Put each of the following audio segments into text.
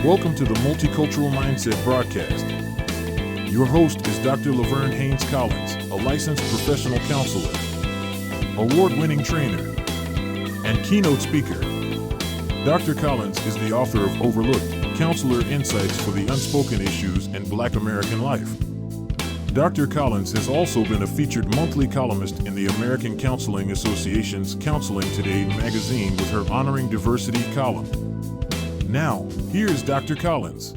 Welcome to the Multicultural Mindset broadcast. Your host is Dr. LaVerne Collins, a licensed professional counselor, award-winning trainer, and keynote speaker. Dr. Collins is the author of Overlooked: Counselor Insights for the Unspoken Issues in Black American Life. Dr. Collins has also been a featured monthly columnist in the American Counseling Association's Counseling Today magazine with her Honoring Diversity column. Now, here's Dr. Collins.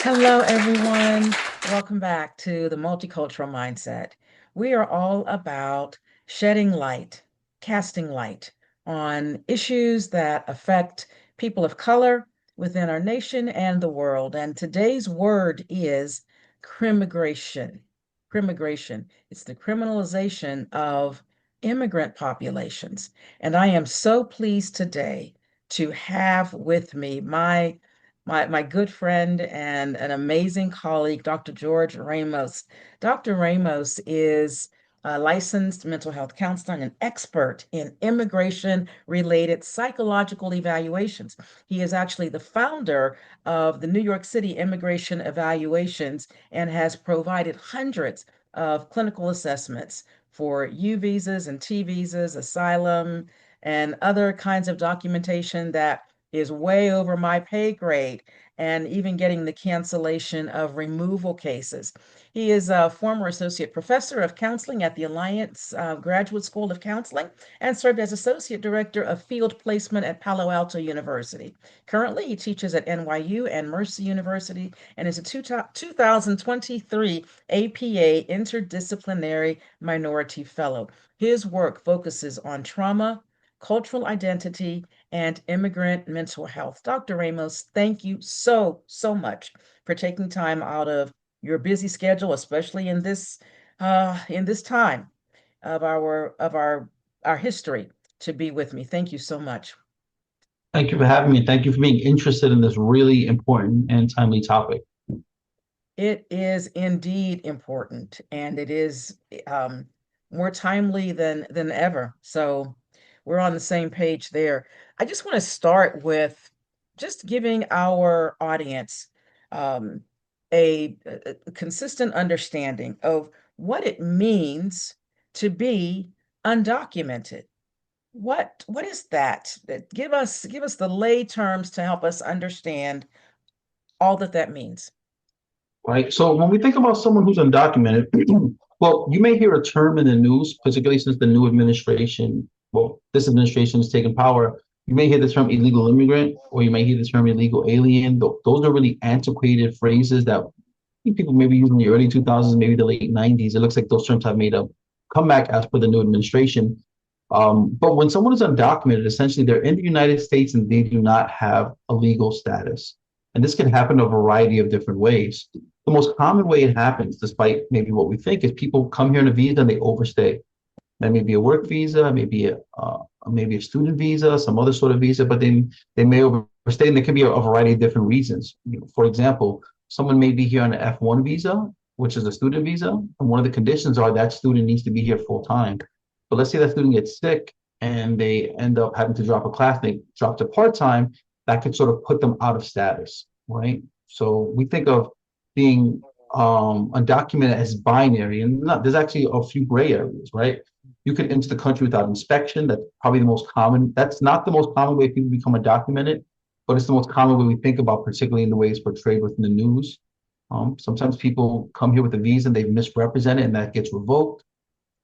Hello, everyone. Welcome back to the Multicultural Mindset. We are all about shedding light, casting light on issues that affect people of color within our nation and the world. And today's word is crimmigration. Crimmigration. It's the criminalization of immigrant populations. And I am so pleased today to have with me my good friend and an amazing colleague, Dr. George Ramos. Dr. Ramos is a licensed mental health counselor and an expert in immigration-related psychological evaluations. He is actually the founder of the New York City Immigration Evaluations and has provided hundreds of clinical assessments for U visas and T visas, asylum, and other kinds of documentation that is way over my pay grade, and even getting the cancellation of removal cases. He is a former associate professor of counseling at the Alliance Graduate School of Counseling and served as associate director of field placement at Palo Alto University. Currently, he teaches at NYU and Mercer University and is a 2023 APA Interdisciplinary Minority Fellow. His work focuses on trauma, cultural identity, and immigrant mental health. Dr. Ramos, thank you so much for taking time out of your busy schedule, especially in this time of our history, to be with me. Thank you so much. Thank you for having me. Thank you for being interested in this really important and timely topic. It is indeed important, and it is more timely than ever. So we're on the same page there. I just want to start with just giving our audience a consistent understanding of what it means to be undocumented. What is that? Give us the lay terms to help us understand all that means. Right. So when we think about someone who's undocumented, well, you may hear a term in the news, particularly since the new administration, this administration has taken power. You may hear the term illegal immigrant, or you may hear the term illegal alien. Those are really antiquated phrases that people maybe used in the early 2000s, maybe the late 90s. It looks like those terms have made a comeback as per the new administration. But when someone is undocumented, essentially they're in the United States and they do not have a legal status. And this can happen a variety of different ways. The most common way it happens, despite maybe what we think, is people come here on a visa and they overstay. That may be a work visa, maybe a student visa, some other sort of visa, but then they may overstay, and there can be a variety of different reasons. For example, someone may be here on an F1 visa, which is a student visa, and one of the conditions are that student needs to be here full time. But let's say that student gets sick and they end up having to drop a class, they drop to part-time, that could sort of put them out of status, right? So we think of being undocumented as binary, and there's actually a few gray areas, right? You could enter the country without inspection. That's probably the most common. That's not the most common way people become undocumented, but it's the most common way we think about, particularly in the way it's portrayed within the news. Sometimes people come here with a visa and they've misrepresented, and that gets revoked.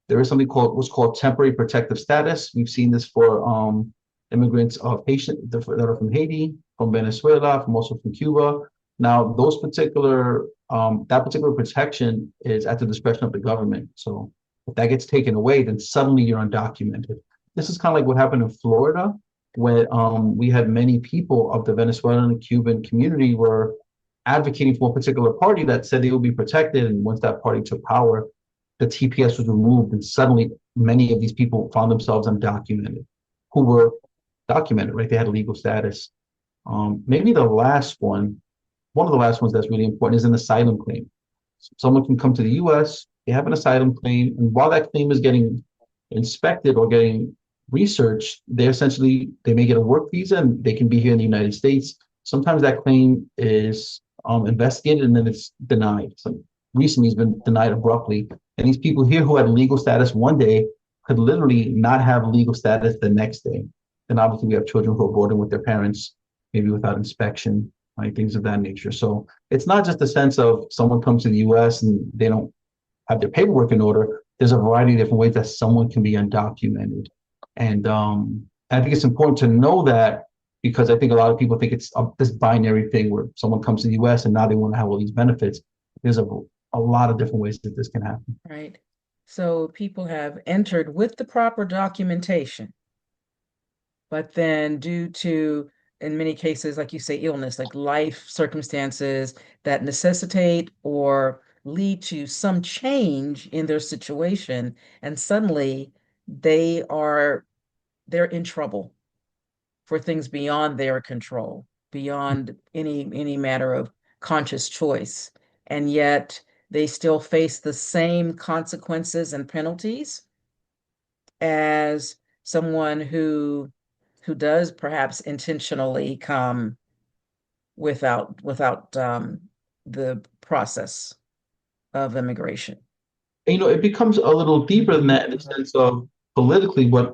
There is something what's called temporary protective status. We've seen this for immigrants of Haitian that are from Haiti, from Venezuela, also from Cuba. Now, that particular protection is at the discretion of the government. So if that gets taken away, then suddenly you're undocumented. This is kind of like what happened in Florida, where we had many people of the Venezuelan and Cuban community were advocating for a particular party that said they would be protected. And once that party took power, the TPS was removed, and suddenly many of these people found themselves undocumented, who were documented, right? They had legal status. Maybe one of the last ones that's really important is an asylum claim. Someone can come to the US, they have an asylum claim, and while that claim is getting inspected or getting research, they may get a work visa and they can be here in the United States. Sometimes that claim is investigated and then it's denied. So recently it's been denied abruptly. And these people here who had legal status one day could literally not have legal status the next day. And obviously we have children who are boarding with their parents, maybe without inspection, like things of that nature. So it's not just a sense of someone comes to the US and they don't have their paperwork in order. There's a variety of different ways that someone can be undocumented. And I think it's important to know that because I think a lot of people think it's this binary thing where someone comes to the US and now they want to have all these benefits. There's a lot of different ways that this can happen. Right. So people have entered with the proper documentation, but then due to, in many cases, like you say, illness, like life circumstances that necessitate or lead to some change in their situation, and suddenly they are they're in trouble for things beyond their control, beyond any matter of conscious choice. And yet they still face the same consequences and penalties as someone who does perhaps intentionally come without the process of immigration. And, it becomes a little deeper than that in the sense of politically, what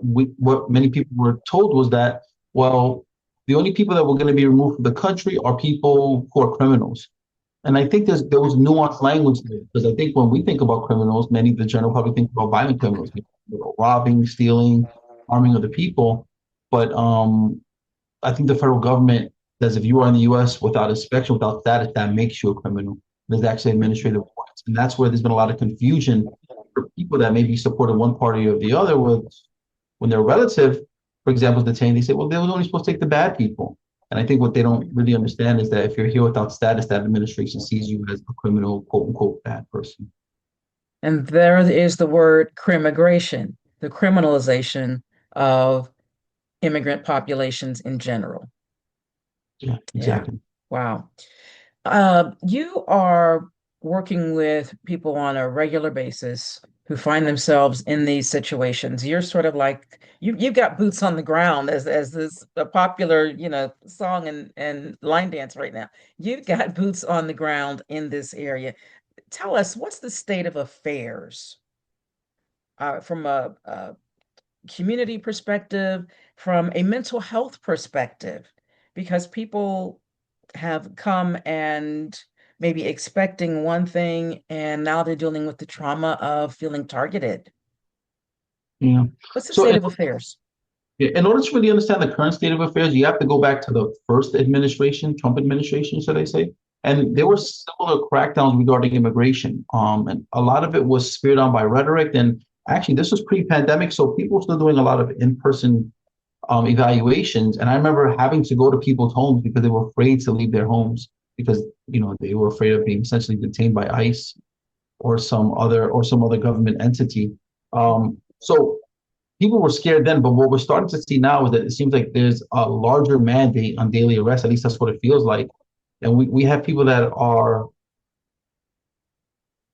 many people were told was that, well, the only people that were going to be removed from the country are people who are criminals. And I think there was nuanced language there because I think when we think about criminals, many of the general public think about violent criminals, robbing, stealing, harming other people. But I think the federal government says if you are in the U.S. without inspection, without status, that makes you a criminal. There's actually administrative points, and that's where there's been a lot of confusion for people that maybe supported one party or the other. With when their relative, for example, is detained, they say, well, they were only supposed to take the bad people. And I think what they don't really understand is that if you're here without status, that administration sees you as a criminal, quote unquote, bad person. And there is the word crimmigration, the criminalization of immigrant populations in general. Yeah, Yeah. exactly. Wow. You are working with people on a regular basis who find themselves in these situations. You're sort of like you've got boots on the ground as this a popular, song and line dance right now. You've got boots on the ground in this area. Tell us what's the state of affairs from a community perspective, from a mental health perspective, because people have come and maybe expecting one thing, and now they're dealing with the trauma of feeling targeted. Yeah. What's the So state of affairs? in order to really understand the current state of affairs, you have to go back to the first administration, Trump administration, should I say? And there were similar crackdowns regarding immigration. And a lot of it was speared on by rhetoric. And actually, this was pre-pandemic, so people were still doing a lot of in-person evaluations. And I remember having to go to people's homes because they were afraid to leave their homes because they were afraid of being essentially detained by ICE or some other government entity. So people were scared then, but what we're starting to see now is that it seems like there's a larger mandate on daily arrest. At least that's what it feels like. And we have people that are,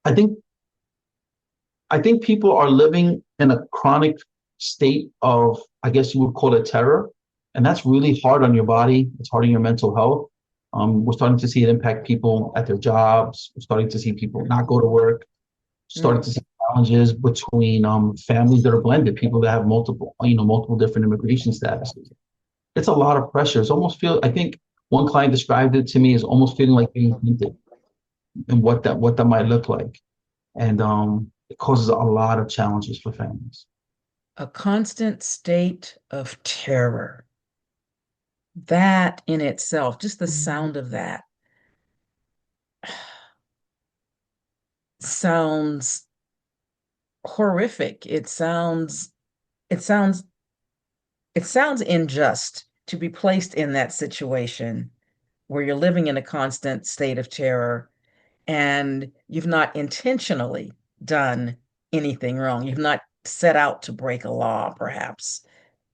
I think, I think people are living in a chronic state of, I guess you would call it terror. And that's really hard on your body. It's hard on your mental health. We're starting to see it impact people at their jobs. We're starting to see people not go to work. Starting to see challenges between families that are blended, people that have multiple different immigration statuses. It's a lot of pressure. It's almost I think one client described it to me as almost feeling like being hunted and what that might look like. And it causes a lot of challenges for families. A constant state of terror. That in itself, just the sound of that sounds horrific. It sounds it sounds unjust to be placed in that situation where you're living in a constant state of terror and you've not intentionally done anything wrong. You've not set out to break a law, perhaps.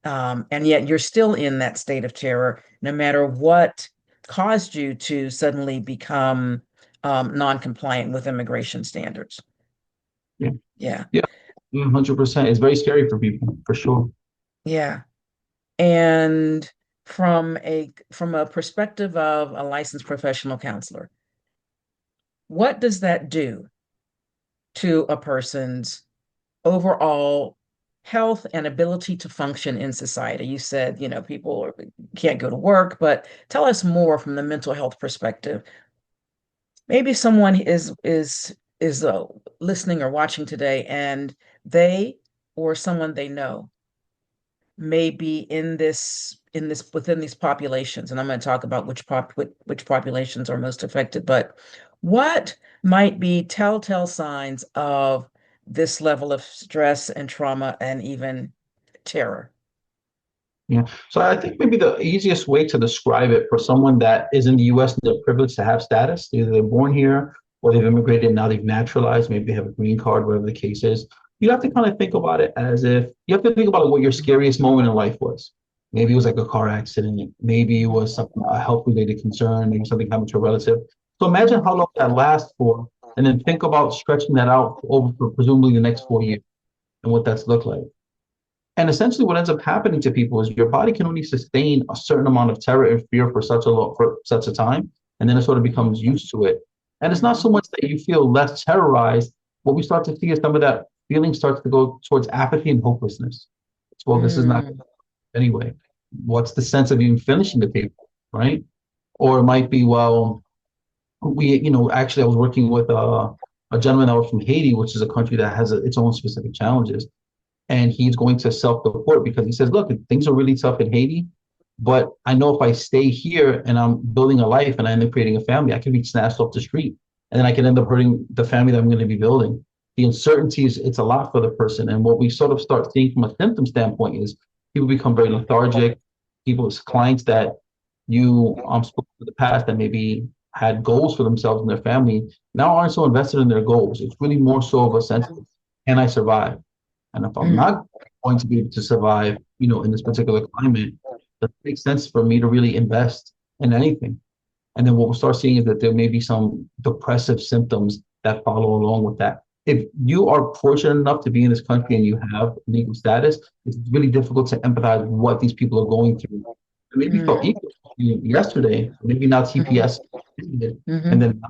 And yet you're still in that state of terror, no matter what caused you to suddenly become non-compliant with immigration standards. Yeah, Yeah. yeah, 100%. It's very scary for people, for sure. Yeah. And from a perspective of a licensed professional counselor, what does that do to a person's overall health and ability to function in society? You said, can't go to work, but tell us more from the mental health perspective. Maybe someone is listening or watching today, and they or someone they know may be in this within these populations, and I'm going to talk about which populations are most affected. But what might be telltale signs of this level of stress and trauma and even terror? Yeah. So I think maybe the easiest way to describe it for someone that is in the US and they're privileged to have status, either they're born here or they've immigrated and now they've naturalized, maybe they have a green card, whatever the case is. You have to kind of think about it as if you have to think about what your scariest moment in life was. Maybe it was like a car accident. Maybe it was something, a health related concern. Maybe something happened to a relative. So imagine how long that lasts for, and then think about stretching that out over for presumably the next 4 years and what that's looked like. And essentially, what ends up happening to people is your body can only sustain a certain amount of terror and fear for such a time, and then it sort of becomes used to it. And it's not Mhm. so much that you feel less terrorized. What we start to see is some of that feeling starts to go towards apathy and hopelessness. It's, well, this is not Mm. anyway. What's the sense of even finishing the paper, right? Or it might be, well, actually, I was working with a gentleman that was from Haiti, which is a country that has its own specific challenges, and he's going to self-deport because he says, look, things are really tough in Haiti, but I know if I stay here and I'm building a life and I end up creating a family, I can be snatched off the street, and then I can end up hurting the family that I'm going to be building. The uncertainties, it's a lot for the person. And what we sort of start seeing from a symptom standpoint is people become very lethargic. People's clients that you spoke to in the past that maybe had goals for themselves and their family now aren't so invested in their goals. It's really more so of a sense of, can I survive? And if I'm Mm. not going to be able to survive, in this particular climate, it makes sense for me to really invest in anything. And then what we'll start seeing is that there may be some depressive symptoms that follow along with that. If you are fortunate enough to be in this country and you have legal status, it's really difficult to empathize with what these people are going through. It maybe felt Mm. equal to you yesterday, maybe not Mhm. TPS, and Mhm. then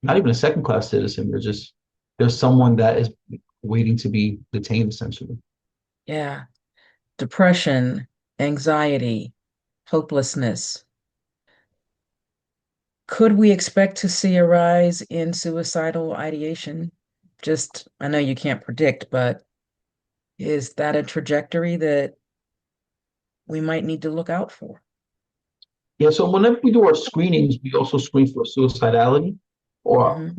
not even a second class citizen. There's someone that is waiting to be detained essentially. Yeah. Depression, anxiety, hopelessness. Could we expect to see a rise in suicidal ideation? Just, I know you can't predict, but is that a trajectory that we might need to look out for? Yeah, so whenever we do our screenings, we also screen for suicidality or, Hmm.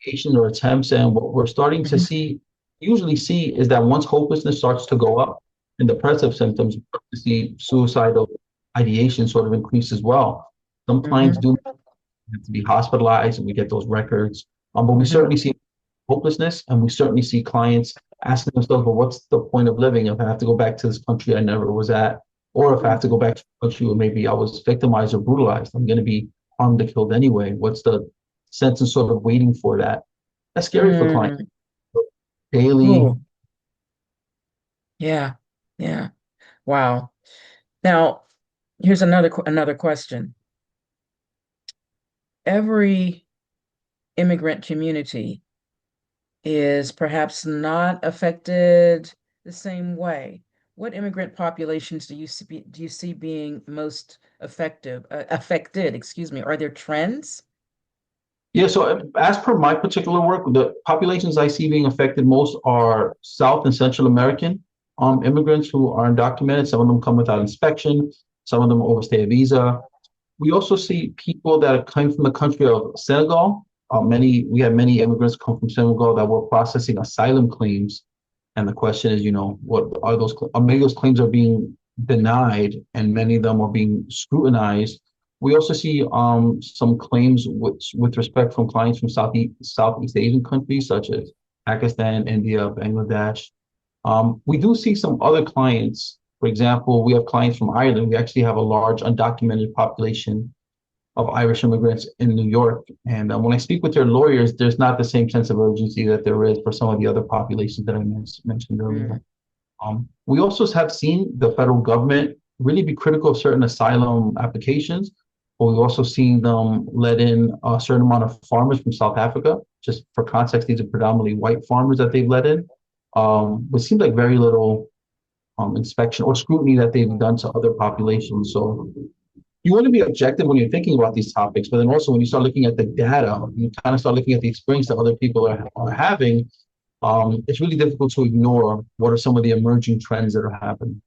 ideation or attempts. And what we're starting to Hmm. usually see is that once hopelessness starts to go up and depressive symptoms, we start to see suicidal ideation sort of increase as well. Some clients Hmm. do have to be hospitalized and we get those records. But we Hmm. certainly see hopelessness and we certainly see clients asking themselves, well, what's the point of living if I have to go back to this country I never was at? Or if I have to go back to a country where maybe I was victimized or brutalized, I'm going to be harmed or killed anyway. What's the sense in sort of waiting for that? That's scary for clients. Mm. Daily. Oh, yeah. Yeah. Wow. Now, here's another question. Every immigrant community is perhaps not affected the same way. What immigrant populations do you see being most affected, excuse me? Are there trends? Yeah, so as per my particular work, the populations I see being affected most are South and Central American immigrants who are undocumented. Some of them come without inspection, some of them overstay a visa. We also see people that come from the country of Senegal. We have many immigrants come from Senegal that were processing asylum claims. And the question is, what are those? Many of those claims are being denied, and many of them are being scrutinized. We also see some claims with respect from clients from Southeast Asian countries such as Pakistan, India, Bangladesh. We do see some other clients. For example, we have clients from Ireland. We actually have a large undocumented population of Irish immigrants in New York. And when I speak with their lawyers, there's not the same sense of urgency that there is for some of the other populations that I mentioned earlier. Mm. We also have seen the federal government really be critical of certain asylum applications, but we've also seen them let in a certain amount of farmers from South Africa. Just for context, these are predominantly white farmers that they've let in. But it seems like very little inspection or scrutiny that they've done to other populations. So you want to be objective when you're thinking about these topics, but then also when you start looking at the data, you kind of start looking at the experience that other people are having. It's really difficult to ignore what are some of the emerging trends that are happening.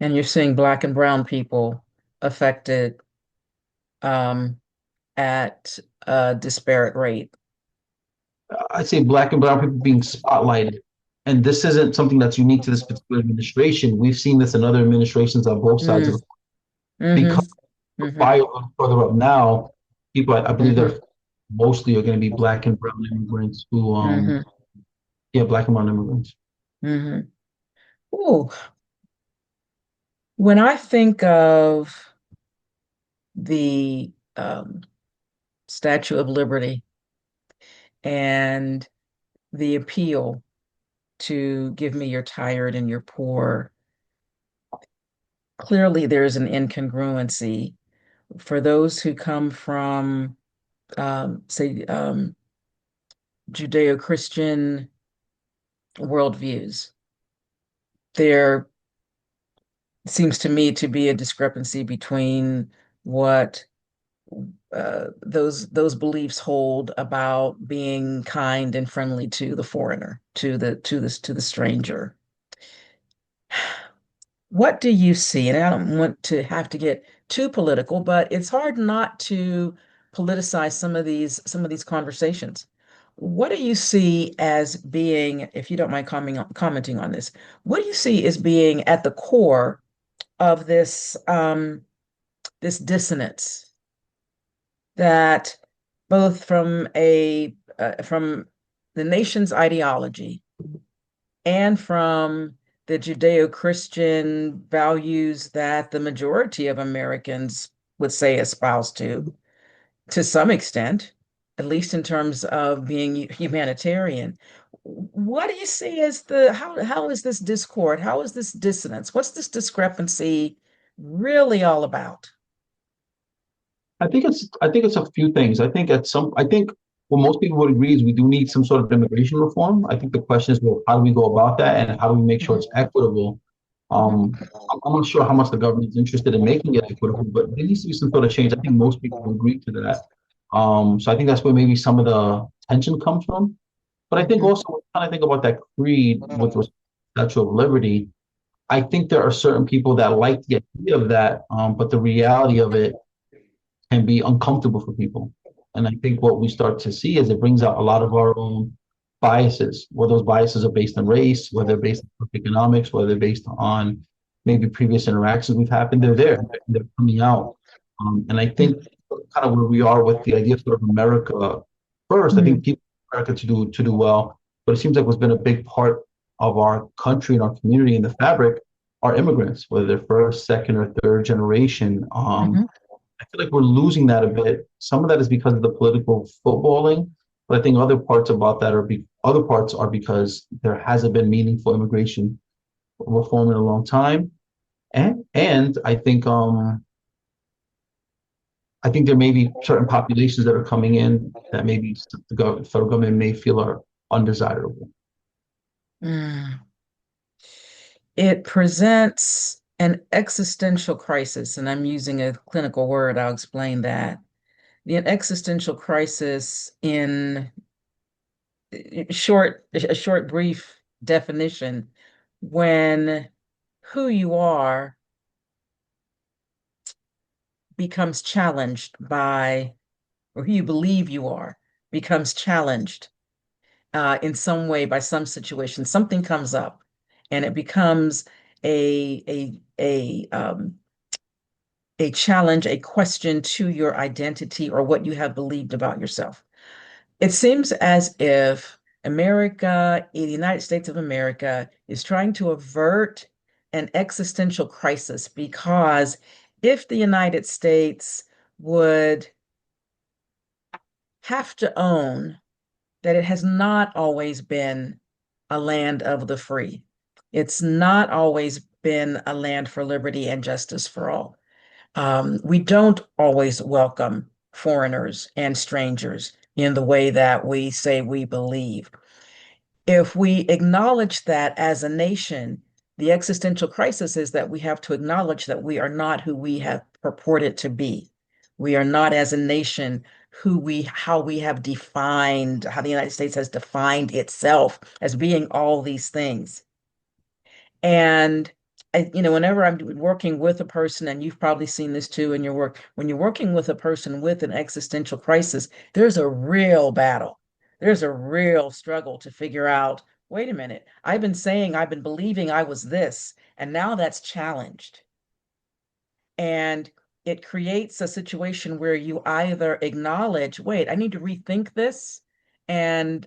And you're seeing Black and brown people affected um, at a disparate rate. I'd say Black and brown people being spotlighted. And this isn't something that's unique to this particular administration. We've seen this in other administrations on both sides of Mm, the hmm because the hmm fire further up now, people I believe hmm they're mostly are going to be Black and brown immigrants who hmm yeah, Black and brown immigrants. hmm Ooh, when I think of the Statue of Liberty and the appeal to give me your tired and your poor, clearly there's an incongruency for those who come from, say, Judeo-Christian worldviews. There seems to me to be a discrepancy between what those beliefs hold about being kind and friendly to the foreigner, to the stranger. What do you see? And I don't want to have to get too political, but it's hard not to politicize some of these conversations. What do you see as being, if you don't mind commenting on this, what do you see as being at the core of this dissonance that both from the nation's ideology and from the Judeo-Christian values that the majority of Americans would say espouse to some extent, at least in terms of being humanitarian. What do you see as how is this discord? How is this dissonance? What's this discrepancy really all about? I think it's a few things. I think what most people would agree is we do need some sort of immigration reform. I think the question is, well, how do we go about that and how do we make sure Mhm, it's equitable? mhm, I'm not sure how much the government is interested in making it equitable, but there needs to be some sort of change. I think most people would agree to that. So I think that's where maybe some of the tension comes from. But I think mhm, also when I think about that creed with the Statue of Liberty, I think there are certain people that like the idea of that, but the reality of it can be uncomfortable for people. And I think what we start to see is it brings out a lot of our own biases, whether those biases are based on race, whether they're based on economics, whether they're based on maybe previous interactions we've happened, they're there, they're coming out. And I think kind of where we are with the idea of sort of America first, I think mhm, people want America to do well, but it seems like what's been a big part of our country and our community and the fabric are immigrants, whether they're first, second, or third generation. mhm. I feel like we're losing that a bit. Some of that is because of the political footballing, but I think other parts are because there hasn't been meaningful immigration reform in a long time, and I think there may be certain populations that are coming in that maybe federal government may feel are undesirable. Mm. It presents an existential crisis, and I'm using a clinical word, I'll explain that. The existential crisis in a short, brief definition, when who you are becomes challenged by, or who you believe you are becomes challenged in some way by some situation. Something comes up, and it becomes a a a a challenge, a question to your identity or what you have believed about yourself. It seems as if America, the United States of America, is trying to avert an existential crisis because if the United States would have to own that it has not always been a land of the free, It's not always been a land for liberty and justice for all. We don't always welcome foreigners and strangers in the way that we say we believe. If we acknowledge that as a nation, the existential crisis is that we have to acknowledge that we are not who we have purported to be. We are not as a nation how we have defined, how the United States has defined itself as being all these things. And whenever I'm working with a person, and you've probably seen this too in your work, when you're working with a person with an existential crisis, there's a real battle. There's a real struggle to figure out, wait a minute, I've been believing I was this, and now that's challenged. And it creates a situation where you either acknowledge, wait, I need to rethink this and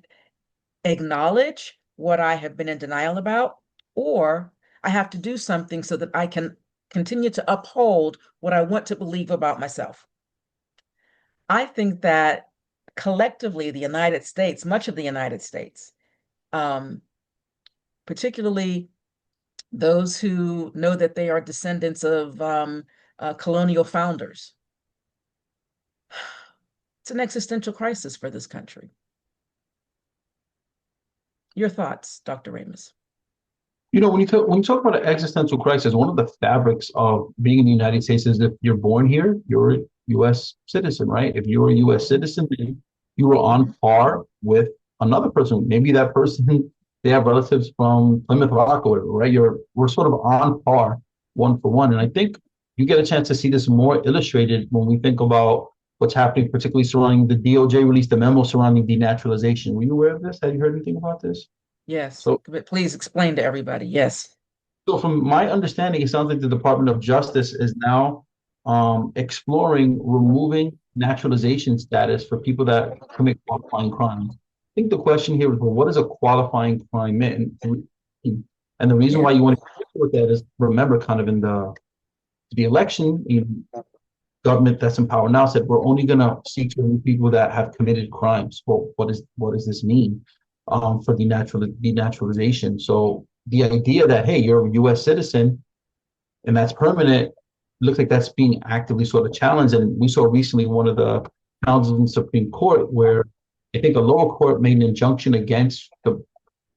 acknowledge what I have been in denial about, or I have to do something so that I can continue to uphold what I want to believe about myself. I think that collectively, the United States, much of the United States, particularly those who know that they are descendants of colonial founders, it's an existential crisis for this country. Your thoughts, Dr. Ramos? When you talk about an existential crisis, one of the fabrics of being in the United States is if you're born here, you're a U.S. citizen, right? If you're a U.S. citizen, then you are on par with another person. Maybe that person, they have relatives from Plymouth Rock or whatever, right? We're sort of on par, one for one. And I think you get a chance to see this more illustrated when we think about what's happening, particularly surrounding the DOJ released a memo surrounding denaturalization. Were you aware of this? Have you heard anything about this? Yes, So but please explain to everybody. Yes. So from my understanding, it sounds like the Department of Justice is now exploring removing naturalization status for people that commit qualifying crimes. I think the question here is, well, what does a qualifying crime mean? And the reason Yeah. why you want to with that is, remember, kind of in the election, government that's in power now said we're only going to seek to remove people that have committed crimes. Well, what does this mean for denaturalization? So the idea that, hey, you're a U.S. citizen and that's permanent, looks like that's being actively sort of challenged. And we saw recently one of the councils in the Supreme Court where I think a lower court made an injunction against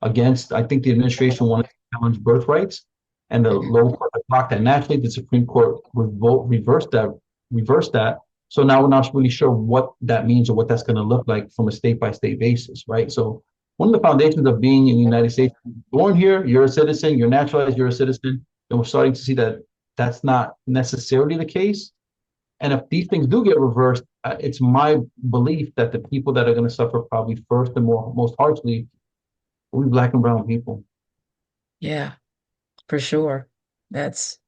I think the administration wanted to challenge birthrights, and the lower court blocked that. Naturally, the Supreme Court reversed that. So now we're not really sure what that means or what that's going to look like from a state by state basis, right? So one of the foundations of being in the United States, born here, you're a citizen, you're naturalized, you're a citizen, and we're starting to see that that's not necessarily the case. And if these things do get reversed, it's my belief that the people that are going to suffer probably first and most harshly will be Black and brown people. Yeah, for sure. That's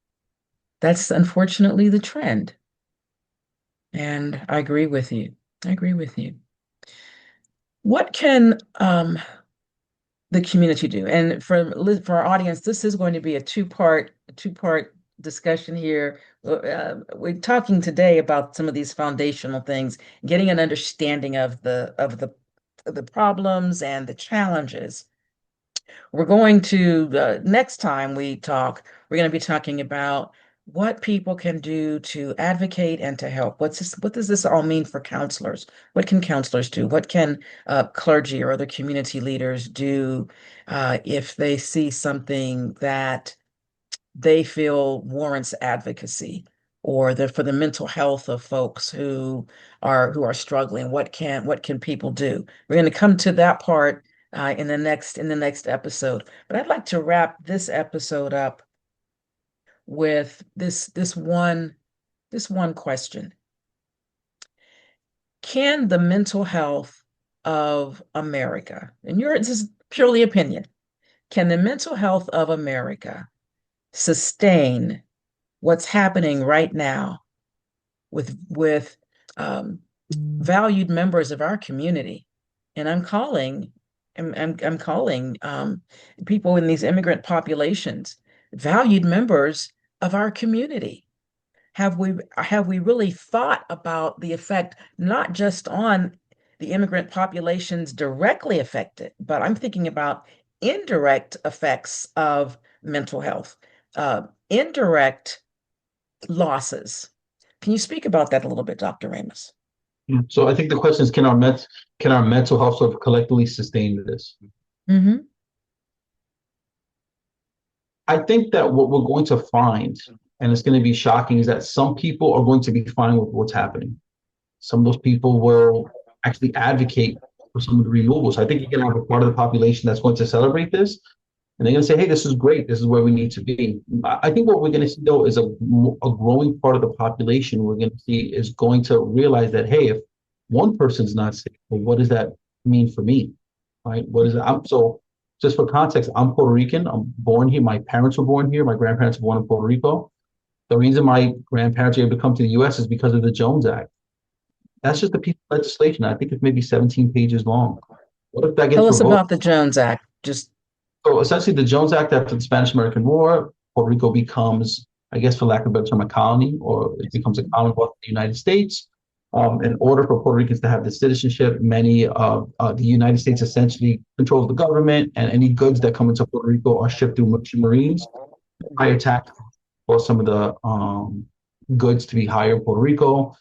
unfortunately the trend. And I agree with you. I agree with you. What can the community do? And for our audience, this is going to be a two-part discussion here. We're talking today about some of these foundational things, getting an understanding of the problems and the challenges. We're going to next time we talk, we're going to be talking about what people can do to advocate and to help. What does this all mean for counselors? What can counselors do? What can clergy or other community leaders do if they see something that they feel warrants advocacy, or for the mental health of folks who are struggling? What can people do? We're going to come to that part in the next episode. But I'd like to wrap this episode up with this one question. Can the mental health of America, and this is purely opinion, can the mental health of America sustain what's happening right now with valued members of our community? And I'm calling people in these immigrant populations valued members of our community. Have we really thought about the effect, not just on the immigrant populations directly affected, but I'm thinking about indirect effects of mental health. Indirect losses. Can you speak about that a little bit, Dr. Ramos? So I think the question is, can our mental health sort of collectively sustain this? Mm-hmm. I think that what we're going to find, and it's going to be shocking, is that some people are going to be fine with what's happening. Some of those people will actually advocate for some of the removal. So I think you're going to have a part of the population that's going to celebrate this, and they're going to say, "Hey, this is great. This is where we need to be." I think what we're going to see though is a growing part of the population we're going to see is going to realize that, hey, if one person's not safe, well, what does that mean for me? Right? What is it? So just for context, I'm Puerto Rican. I'm born here. My parents were born here. My grandparents were born in Puerto Rico. The reason my grandparents were able to come to the U.S. is because of the Jones Act. That's just the piece of legislation. I think it's maybe 17 pages long. What if that Tell gets us revoked? about the Jones Act. Just So essentially, the Jones Act after the Spanish-American War, Puerto Rico becomes, I guess, for lack of a better term, a colony, or it becomes a commonwealth of the United States. In order for Puerto Ricans to have the citizenship, many of the United States essentially controls the government, and any goods that come into Puerto Rico are shipped through merchant marines. Higher tax for some of the goods to be higher in Puerto Rico.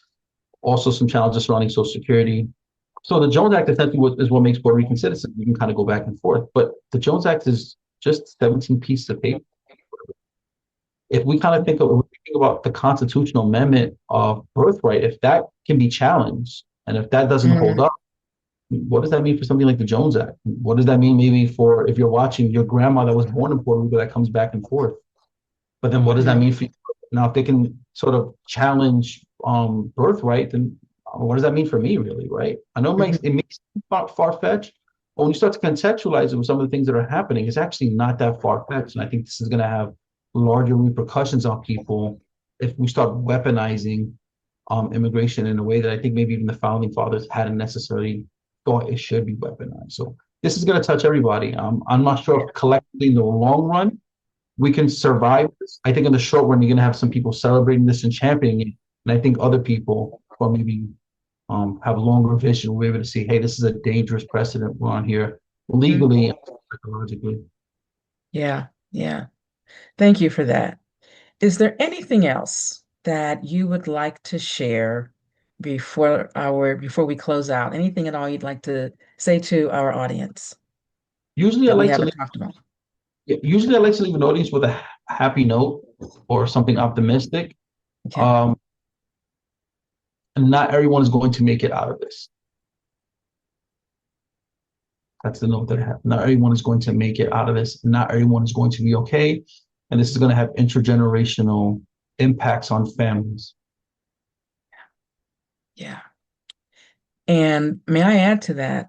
Also, some challenges surrounding Social Security. So the Jones Act essentially is what makes Puerto Rican citizens. You can kind of go back and forth, but the Jones Act is just 17 pieces of paper. If we kind of think about the constitutional amendment of birthright, if that can be challenged, and if that doesn't hold mm, up, what does that mean for something like the Jones Act? What does that mean maybe for if you're watching your grandma that was born in Puerto Rico that comes back and forth? But then what does that mm, mean for you? Now, if they can sort of challenge birthright, then what does that mean for me, really, right? I know mhm. it makes far-fetched, but when you start to contextualize it with some of the things that are happening, it's actually not that far-fetched. And I think this is going to have larger repercussions on people if we start weaponizing immigration in a way that I think maybe even the founding fathers hadn't necessarily thought it should be weaponized. So this is going to touch everybody. I'm not sure if collectively in the long run we can survive this. I think in the short run, you're going to have some people celebrating this and championing it. And I think other people, or maybe have a longer vision, will be able to see, hey, this is a dangerous precedent we're on here legally Mhm. and psychologically. Yeah, yeah. Thank you for that. Is there anything else that you would like to share before we close out? Anything at all you'd like to say to our audience Usually, I that we like to haven't leave. talked about? Usually, I like to leave an audience with a happy note or something optimistic. Okay. Um, and not everyone is going to make it out of this. That's the note that I have. Not everyone is going to make it out of this. Not everyone is going to be okay. And this is going to have intergenerational impacts on families. Yeah. And may I add to that,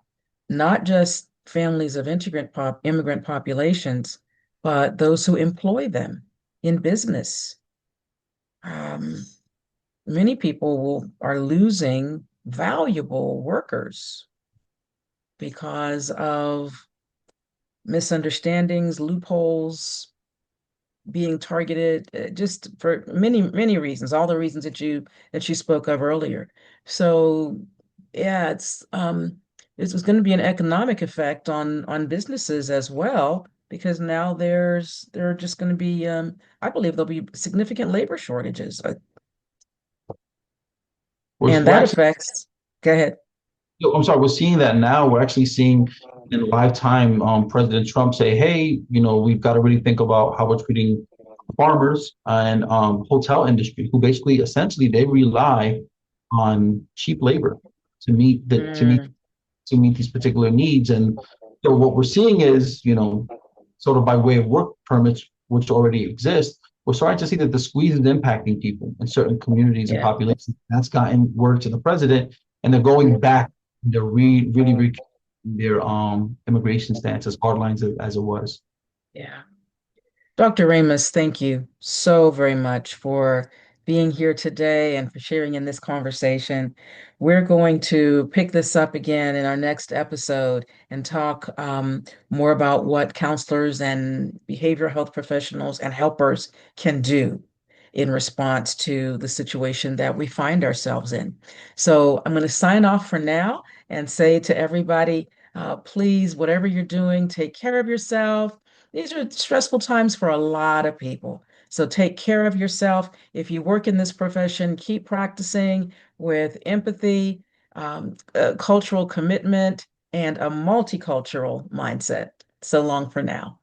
not just families of immigrant populations, but those who employ them in business. Um, Many people are losing valuable workers because of misunderstandings, loopholes, being targeted, just for many, many reasons, all the reasons that you spoke of earlier. So yeah, it's going to be an economic effect on businesses as well, because now there are just going to be I believe there'll be significant labor shortages. And We're that actually, affects, go ahead. I'm sorry, we're seeing that now. We're actually seeing in lifetime President Trump say, hey, we've got to really think about how we're treating farmers and hotel industry, who basically essentially they rely on cheap labor to meet the Mm, to meet these particular needs. And so what we're seeing is, sort of by way of work permits, which already exist, we're starting to see that the squeeze is impacting people in certain communities and yeah, populations. That's gotten word to the president, and there going back. They're really their immigration stance as hard lines as it was. yeah. Dr. Ramos, thank you so very much for being here today and for sharing in this conversation. We're going to pick this up again in our next episode and talk more about what counselors and behavioral health professionals and helpers can do in response to the situation that we find ourselves in. So I'm going to sign off for now and say to everybody, please, whatever you're doing, take care of yourself. These are stressful times for a lot of people. So take care of yourself. If you work in this profession, keep practicing with empathy, cultural commitment, and a multicultural mindset. So long for now.